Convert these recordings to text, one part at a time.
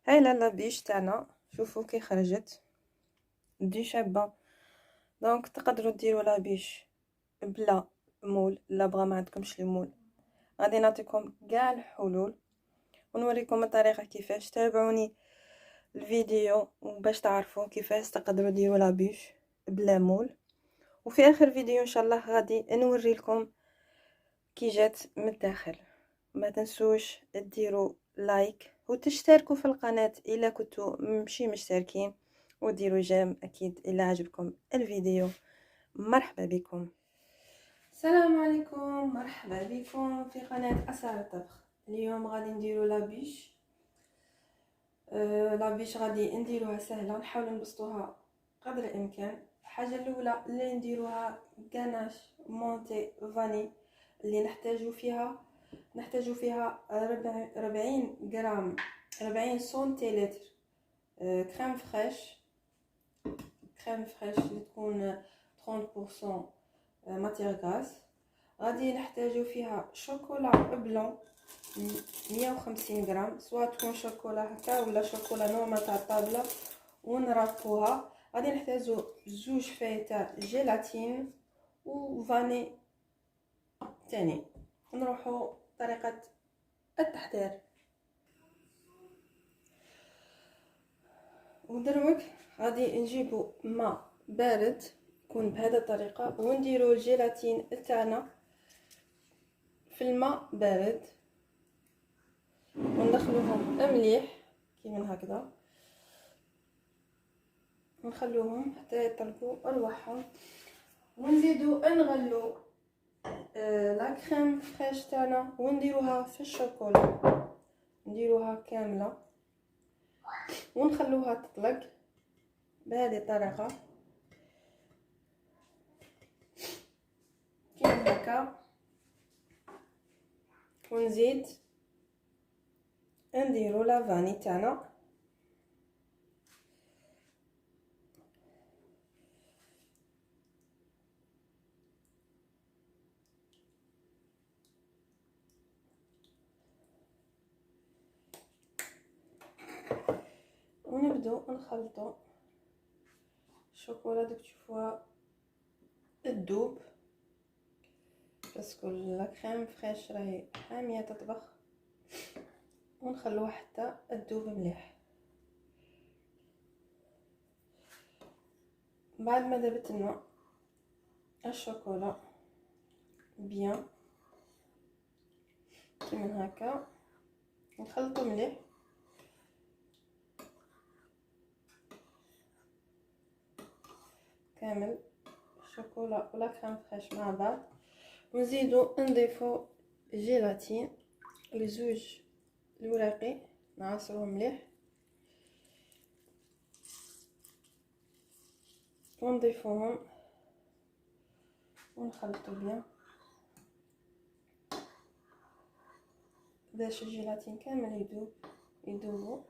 هاي لالا بيش تاعنا، شوفوا كي خرجت دي شابة. دونك تقدروا ديروا لا بيش بلا مول، لا بغا ما عندكمش لي مول. غادي نعطيكم كاع الحلول ونوريكم الطريقه كيفاش. تابعوني الفيديو باش تعرفوا كيفاش تقدروا ديروا لا بيش بلا مول. وفي اخر فيديو ان شاء الله غادي نوري لكم كي جات من الداخل. ما تنسوش ديروا لايك وتشتركوا في القناه الا كنتوا ماشي مشتركين، وديروا جيم اكيد الا عجبكم الفيديو. مرحبا بكم، السلام عليكم، مرحبا بكم في قناه اسرار الطبخ. اليوم غادي نديروا لابيش. لابيش غادي نديروها سهله، نحاول نبسطوها قدر الامكان. الحاجه الاولى اللي نديروها غاناش مونتي فاني اللي نحتاجو فيها 40 غرام 40 سنتيلتر كريم فريش اللي تكون 30% ماتير غاز. غادي نحتاجو فيها شوكولا بلون 150 غرام، سواء تكون شوكولا هكا ولا شوكولا نورمال تاع الطابله، ونربوها. غادي نحتاجو زوج فاي تاع جيلاتين وفاني تاني. نروحو طريقه التحضير. ودروك غادي نجيبو ماء بارد يكون بهذه الطريقه، ونديرو الجيلاتين تاعنا في الماء بارد وندخلوهم مليح كيما هكذا، ونخلوهم حتى يطلقوا ارواحهم. ونزيدو نغلو لا كريم فريش تاعنا ونديروها في الشوكولا، نديروها كامله ونخلوها تطلق بهذه الطريقه كيما هكا. ونزيد نديرو لا فاني تاعنا، ونبدو نخلطو الشوكولا. دوك تشوفوها تذوب باسكو لا كريم فريش راهي حاميه تطبخ، ونخلوها حتى تذوب مليح. بعد ما ذابت لنا الشوكولا بيان كيما هكا، نخلطو مليح كامل الشوكولا ولا كريم فريش مع بعض. ونزيدو نضيفو جيلاتين لزوج الوراقي، نعصروهم مليح ونضيفوهم ونخلطو بيان باش الجيلاتين كامل يذوبوا.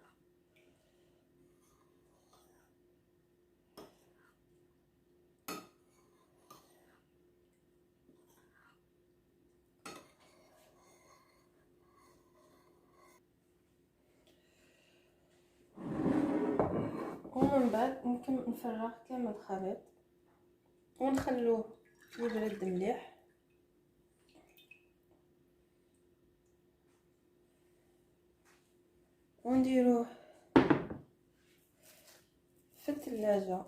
ومن بعد ممكن نفرغ كامل الخليط ونخلوه يبرد مليح. ونديروه في الثلاجة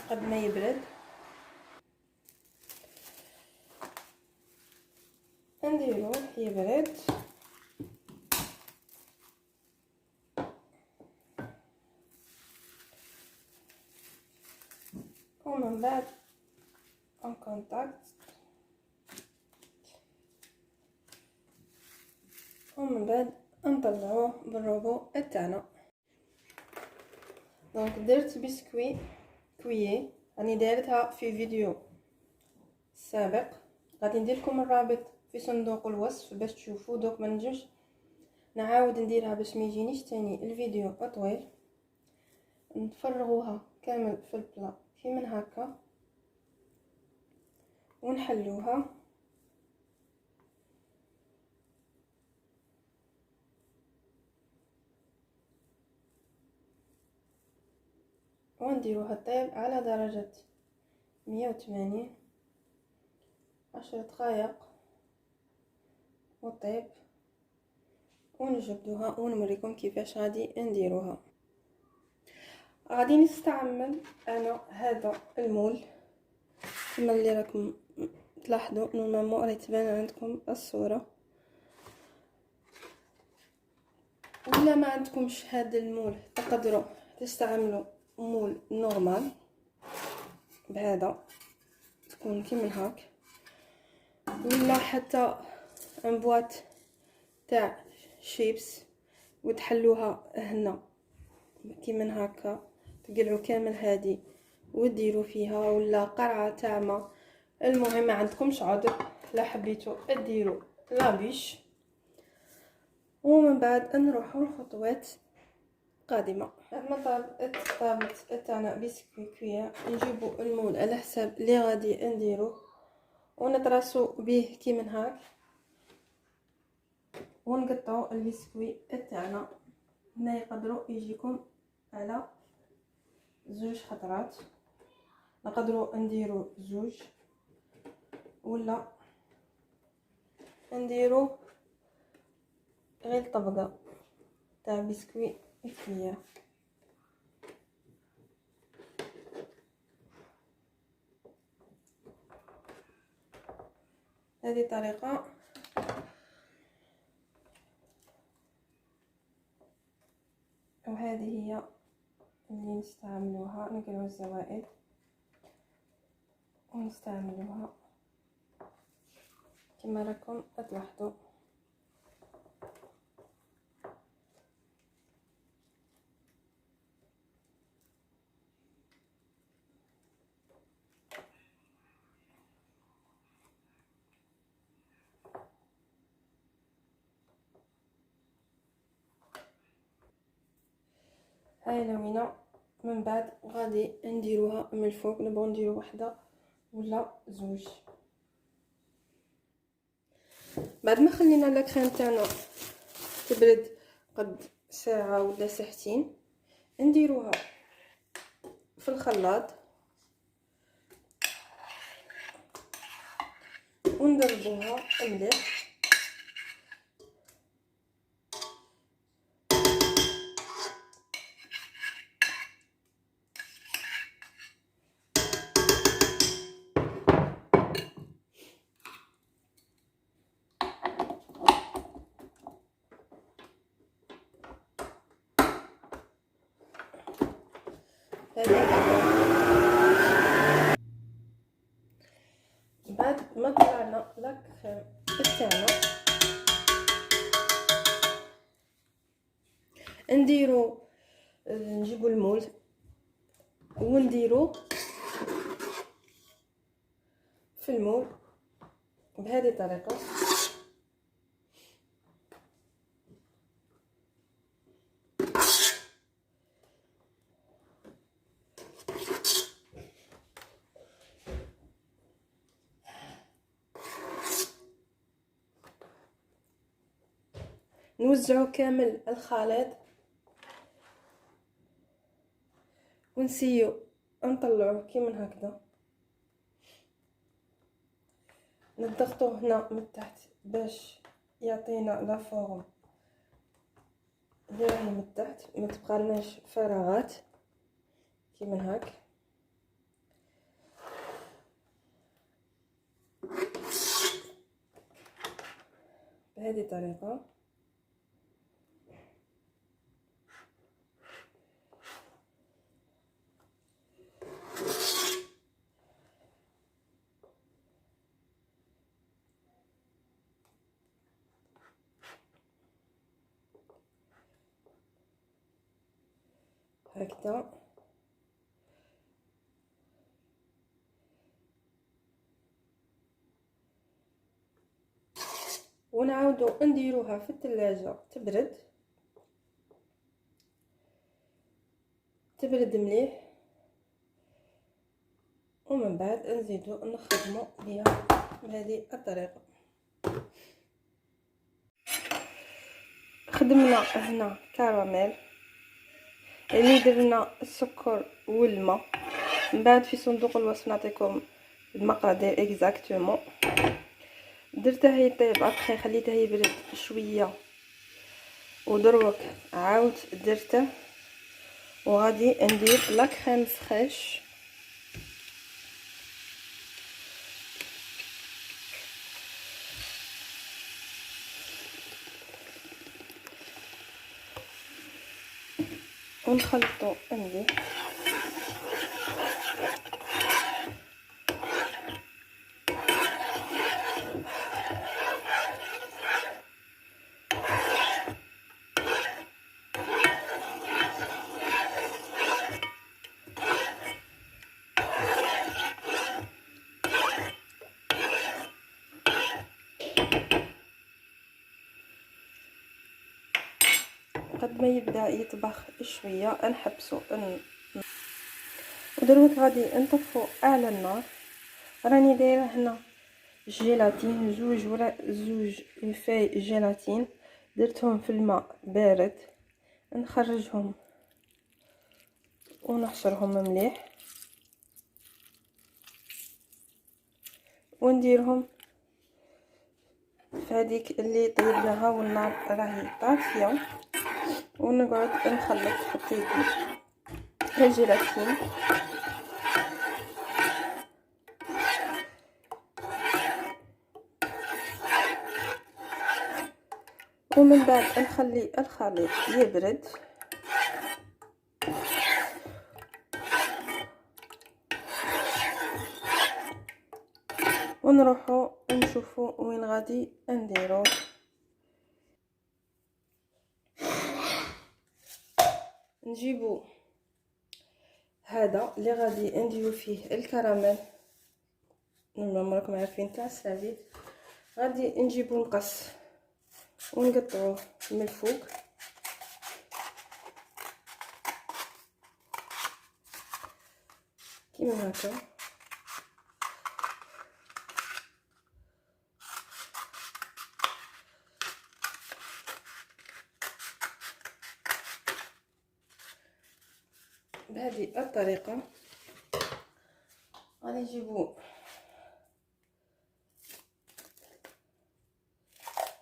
قد ما يبرد. نديروه يبرد ومن بعد ان كونتاكت، ومن بعد نطلعوه بالروبو تاعنا. دونك درت بسكوي كويي راني دايرتها في فيديو سابق، غادي ندير لكم الرابط في صندوق الوصف باش تشوفوا. دوك ما نجمش نعاود نديرها باش ما يجينيش تاني الفيديو طويل. نفرغوها كامل في البلا كيما هكا ونحلوها. ونديروها طيب على درجة 180 10 دقائق وطيب، ونجبدوها ونوريكم كيفاش غادي نديروها. غادي نستعمل انا هذا المول كما اللي راكم تلاحظوا نورمالمون راهي تبان عندكم الصوره. ولا ما عندكمش هذا المول تقدروا تستعملوا مول نورمال بهذا تكون كيما هاك، ولا حتى ان بواط تاع شيبس وتحلوها هنا كيما هكا، تقلعوا كامل هذه وديروا فيها، ولا قرعه تاع ما. المهم ما عندكمش عذر، لا حبيتوا ديروا لابيش. ومن بعد نروحوا الخطوات قادمه. بعد ما طابت تاعنا بسكوي كويا، نجيبوا المول على حساب اللي غادي نديروه ونطرسوا به كيما هاك، ونقطعوا البسكوي تاعنا. هنا يقدروا يجيكم على 2 خطرات، نقدروا نديروا 2 ولا نديروا غير طبقه تاع بسكوي كويا. هذه طريقه. وهذه هي اللي نستعملوها، نقلوا الزوائد ونستعملوها كما راكم تلاحظوا. هاي لوينه. من بعد غادي نديروها من الفوق، نبغوا نديرو وحده ولا 2. بعد ما خلينا لا كريم تاعنا تبرد قد ساعه ولا ساعتين، نديروها في الخلاط وندربوها مليح. بعد ما طلعنا لا كريم تاعنا، نجيبو المول ونديرو في المول بهذه الطريقه. نوزعو كامل الخليط ونسيو نطلعوه كيما هكذا، نضغطوه هنا من تحت باش يعطينا لا فورم اللي راهي من تحت، ما تبقالناش فراغات كيما هاك. بهذه الطريقه. هكذا ونعاودو نديروها في الثلاجه تبرد مليح، ومن بعد نزيدو نخدمو بها بهذه الطريقه. خدمنا هنا كراميل، اللي درنا السكر والماء. من بعد في صندوق الوصف نعطيكم المقادير اكزاكتومون. درته يطيب ابخي، خليته يبرد شويه ودروك عاود درته. وغادي ندير لا كريم فريش ونخلطو مليح. قد ما يبدا يطبخ شويه نحبسو ودروك غادي نطفو على النار. راني دايره هنا جيلاتين، زوج فاي جيلاتين، درتهم في الماء بارد. نخرجهم ونحشرهم مليح ونديرهم في هذيك اللي طيبناها والنار راهي طافيه، ونقعد نخلط حتى يذوب الجيلاتين. ومن بعد نخلي الخليط يبرد ونروحو نشوفو وين غادي نديرو. نجيبو هذا اللي غادي نديرو فيه الكراميل، نورمالمون راكم عارفين تاع السافيت. غادي نجيبو مقص ونقطعوه من الفوق كيما هكا. بهذه الطريقه غادي نجيبو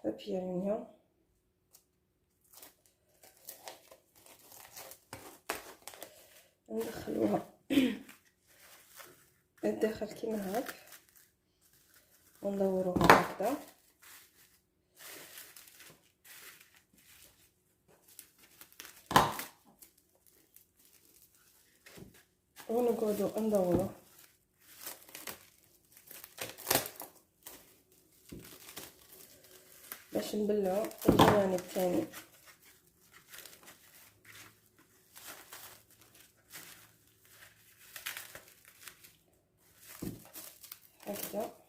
بابي الومنيوم ندخلوها الداخل كيما هاك وندوروها هكذا ونقعدو ندورو باش نبلعو الجوانب الثاني هكذا.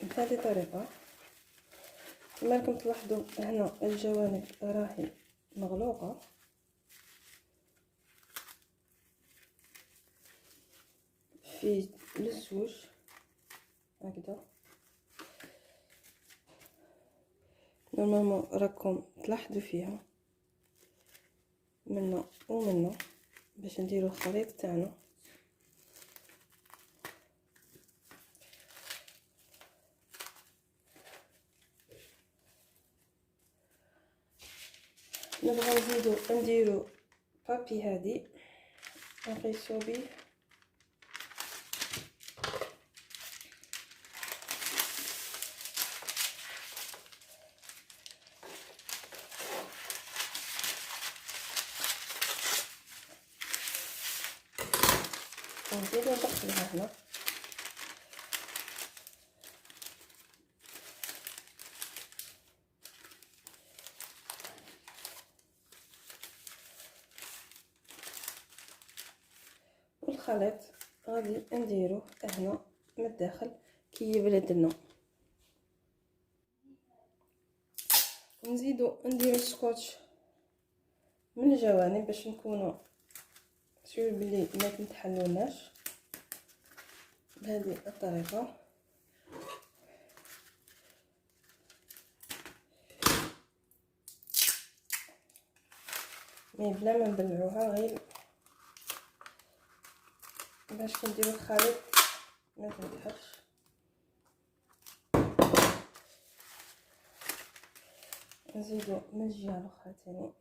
بهذه الطريقه كما راكم تلاحظوا هنا الجوانب راهي مغلوقه، في الزوج هكذا. نورمالمون راكم تلاحظوا فيها منا ومنا باش نديرو الخليط تاعنا. نبغى نزيدو نديرو بابي هادي نقيسو بيه ونزيدو ندخلها هنا. والخليط غادي نديروه هنا من الداخل كي يبرد لنا. نزيدو نديرو السكوتش من الجوانب باش نكونوا سير بلي ما تنتحلوناش بهذه الطريقه. مي بلا ما نبلعوها، غير باش كنديرو الخليط ما تنتحلش. نزيدو من الجهه الاخرى تاني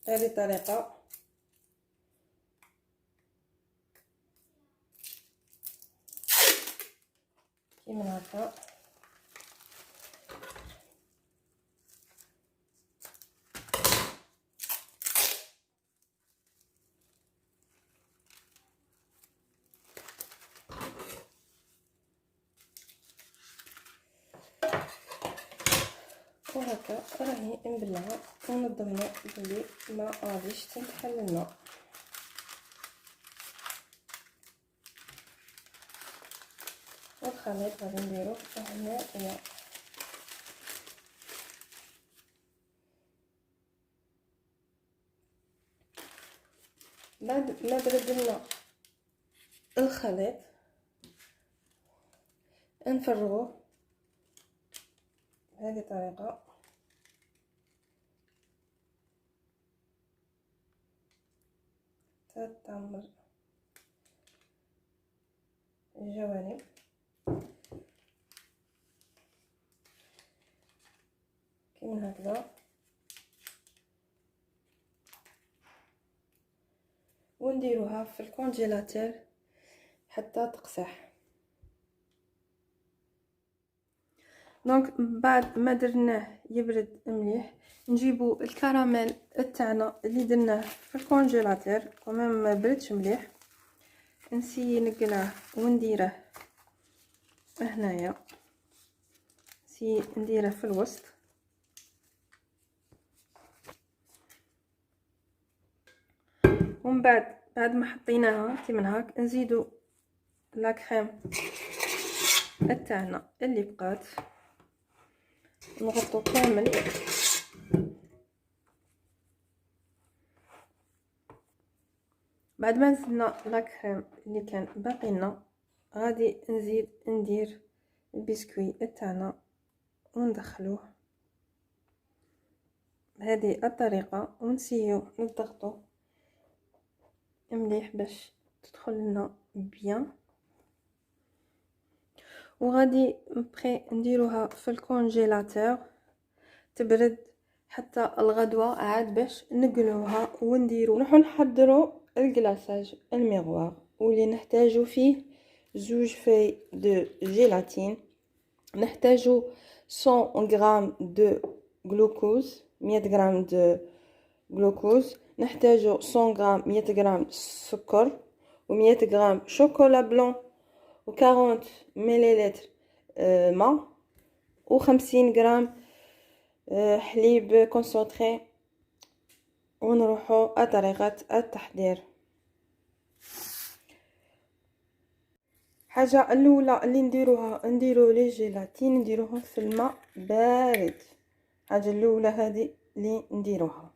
بهذه الطريقه. كيما هكا وهكا راهي نبلعها ونضمنوا بلي ما غاديش تنتحل لنا. والخليط غادي نديروه هنايا. بعد ما برد لنا الخليط نفرغوه بهذه الطريقه. تعمر الجوانب كيما هكذا، ونديروها في الكونجيلاتور حتى تقصح. دونك بعد ما درناه يبرد مليح نجيبو الكراميل تاعنا اللي درناه في الكونجيلاتور كمان ما بردش مليح، نسي نقلاه ونديره هنايا، نسي نديره في الوسط. ومن بعد ما حطيناها كيما هاك نزيدو لا كريم تاعنا اللي بقات نغطو كامل. بعد ما نزلنا لا كريم اللي كان باقي لنا غادي ندير البسكوي تاعنا وندخلوه بهذه الطريقه ونسيو نضغطو مليح باش تدخل لنا بيان. وغادي بري نديروها في الكونجيلاتور تبرد حتى الغدوه عاد باش نقلوها ونديرو نروحو نحضروا الكلاصاج الميغوار واللي نحتاجو فيه زوج في دو جيلاتين، نحتاجو 100 غرام دو غلوكوز، 100 غرام دو غلوكوز، نحتاجو 100 غرام 100 غرام سكر و100 غرام شوكولا بلون و40 مليلتر ماء و50 غرام حليب كونسونطري. ونروحو طريقة التحضير. حاجة الاولى اللي نديرو لي جيلاتين نديروهم في الماء بارد. حاجة الاولى هذه اللي نديروها،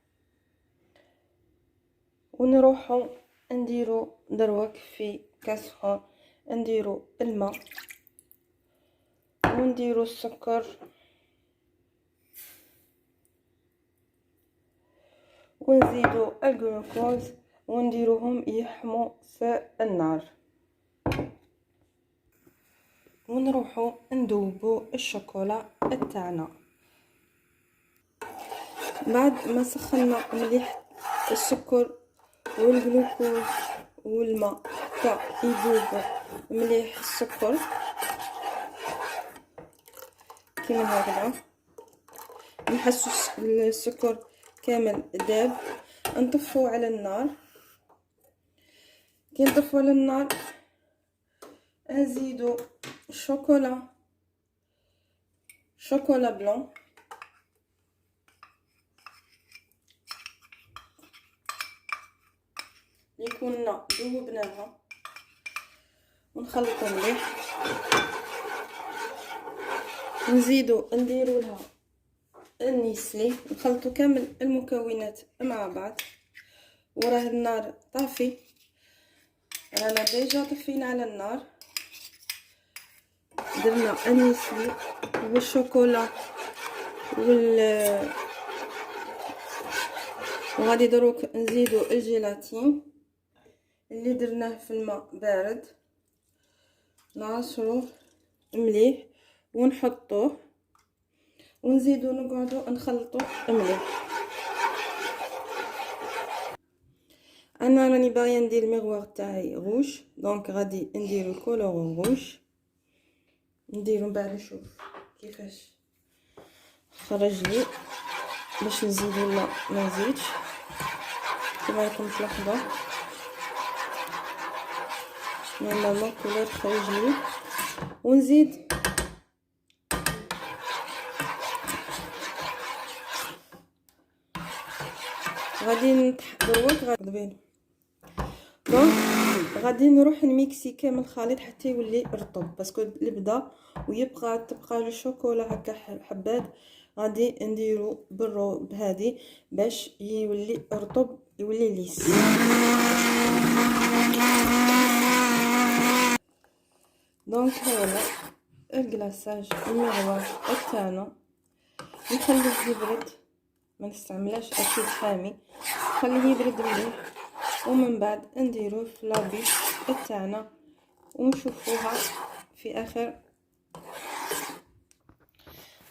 ونروحو نديرو دروك في كاسرول نديرو الماء ونديرو السكر ونزيدو الجلوكوز ونديروهم يحموا في النار، ونروحو ندوبو الشوكولا تاعنا. بعد ما سخنا مليح السكر والجلوكوز والماء حتى يذوب مليح السكر كيما هكذا، نحسو السكر كامل داب، نطفو على النار. كي نطفو على النار نزيدو شوكولا بلون كنا ذوبناها ونخلطوا مليح. نزيدو نديرو لها النسلي، نخلطوا كامل المكونات مع بعض. وراه النار طافي، رانا ديجا طفينا على النار. درنا النسلي والشوكولا وغادي دروك نزيدو الجيلاتين اللي درناه في الماء بارد، نعصروه مليح ونحطوه ونزيدو نقعدو نخلطو مليح. انا راني باغيه ندير المغوار تاعي روج، دونك غادي نديرو الكولور روج، نديرو من بعد نشوف كيفاش خرج لي باش نزيد ولا ما نزيدش. كما راكم تلاحظوا نورمالمون الكولور خرج لي. ونزيد غادي دروك غادي دونك غادي نروح نميكسي كامل الخليط حتى يولي رطب، باسكو البدا تبقى الشوكولا هكا حبات. غادي نديرو بهادي باش يولي رطب، يولي ليس. دونك هنا الكلاصاج المغوار تاعنا نخليه يبرد، ما نستعملاش اكيد حامي، خليه يبرد مليح. ومن بعد نديروه في لابيش تاعنا ونشوفوها في اخر.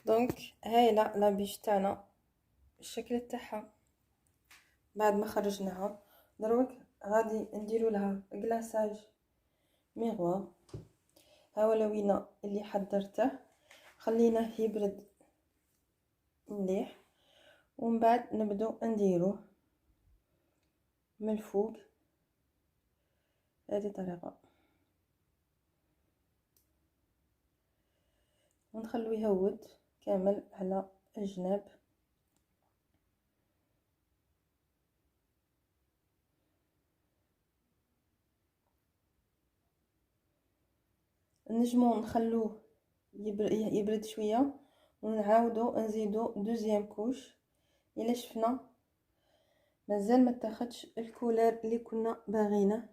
دونك هاي لابيش تاعنا الشكل تاعها بعد ما خرجناها. دروك غادي نديرو لها كلاصاج ميغوار. ها لوينا اللي حضرته، خليناه يبرد مليح ومن بعد نبدو نديروه من الفوق هذه الطريقه ونخلوه يهود كامل على الجناب. نجمو نخلوه يبرد شويه ونعاودو نزيدو دوزيام كوش الا شفنا مازال ما تاخدش الكولير اللي كنا باغينه.